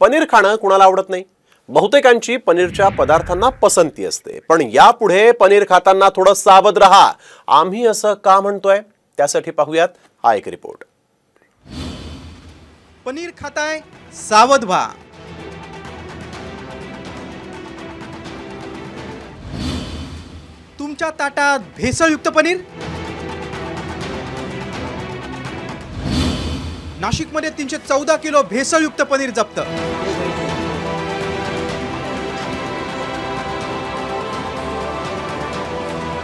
पनीर खाणं कुणाला आवडत नाही? बहुतेकांची पनीरच्या पदार्थांना पसंती असते, पण यापुढे पनीर खाताना थोडं सावध रहा. आम्ही असं का म्हणतोय त्यासाठी पाहूयात हा एक रिपोर्ट. पनीर खाताय, सावध व्हा. तुमच्या ताटात भेसळयुक्त पनीर. नाशिकमध्ये 314 किलो भेसळयुक्त पनीर जप्त.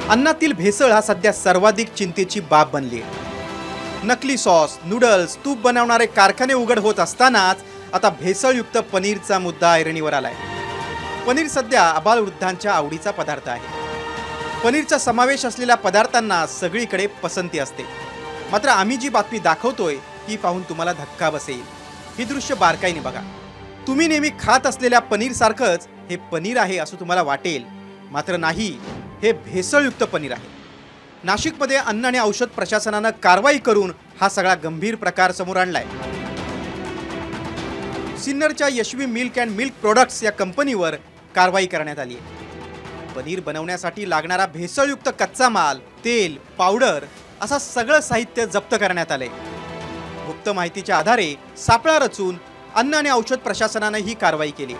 अन्नातील भेसळ हा सध्या सर्वाधिक चिंतेची बाब बनली आहे. नकली सॉस, नूडल्स, तूप बनवणारे कारखाने उघड होत असतानाच आता भेसळयुक्त पनीरचा मुद्दा ऐरणीवर आलाय. पनीर सध्या आबालवृद्धांच्या आवडीचा पदार्थ आहे. पनीरचा समावेश असलेल्या पदार्थांना सगळीकडे पसंती असते. मात्र आम्ही जी बातमी दाखवतोय ती पाहून तुम्हाला धक्का बसेल. ही दृश्य बारकाईने बघा. तुम्ही नेहमी खात असलेल्या पनीर सारखंच हे पनीर आहे असं तुम्हाला वाटेल, मात्र नाही, हे भेसळयुक्त पनीर आहे. नाशिकमध्ये अन्न आणि औषध प्रशासनानं कारवाई करून हा सगळा गंभीर प्रकार समोर आणलाय. सिन्नरच्या Yashvi milk and milk products या कंपनीवर कारवाई करण्यात आली आहे. पनीर बनवण्यासाठी लागणारा भेसळयुक्त कच्चा माल, तेल, पावडर असा सगळं साहित्य जप्त करण्यात आले. गुप्त माहितीच्या आधारे सापळा रचून अन्न आणि औषध प्रशासनानं ही कारवाई केली.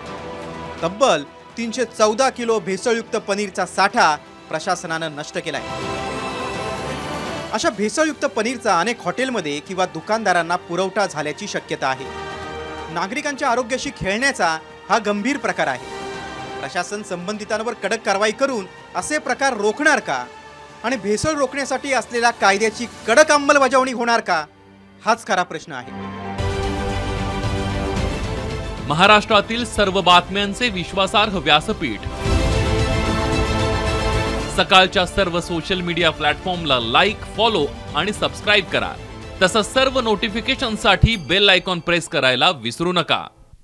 तब्बल 314 किलो भेसळयुक्त पनीरचा साठा प्रशासनानं नष्ट केलाय. अशा भेसळयुक्त पनीरचा अनेक हॉटेलमध्ये किंवा दुकानदारांना पुरवठा झाल्याची शक्यता आहे. नागरिकांच्या आरोग्याशी खेळण्याचा हा गंभीर प्रकार आहे. प्रशासन संबंधितांवर कडक कारवाई करून असे प्रकार रोखणार का? आणि भेसळ रोखण्यासाठी असलेल्या कायद्याची कडक अंमलबजावणी होणार का? हाच खरा प्रश्न आहे. महाराष्ट्रातील सर्व बातम्यांचे विश्वासार्ह व्यासपीठ. सकाळच्या सर्व सोशल मीडिया प्लॅटफॉर्मला लाईक, फॉलो आणि सबस्क्राईब करा. तसंच सर्व नोटिफिकेशनसाठी बेल आयकॉन प्रेस करायला विसरू नका.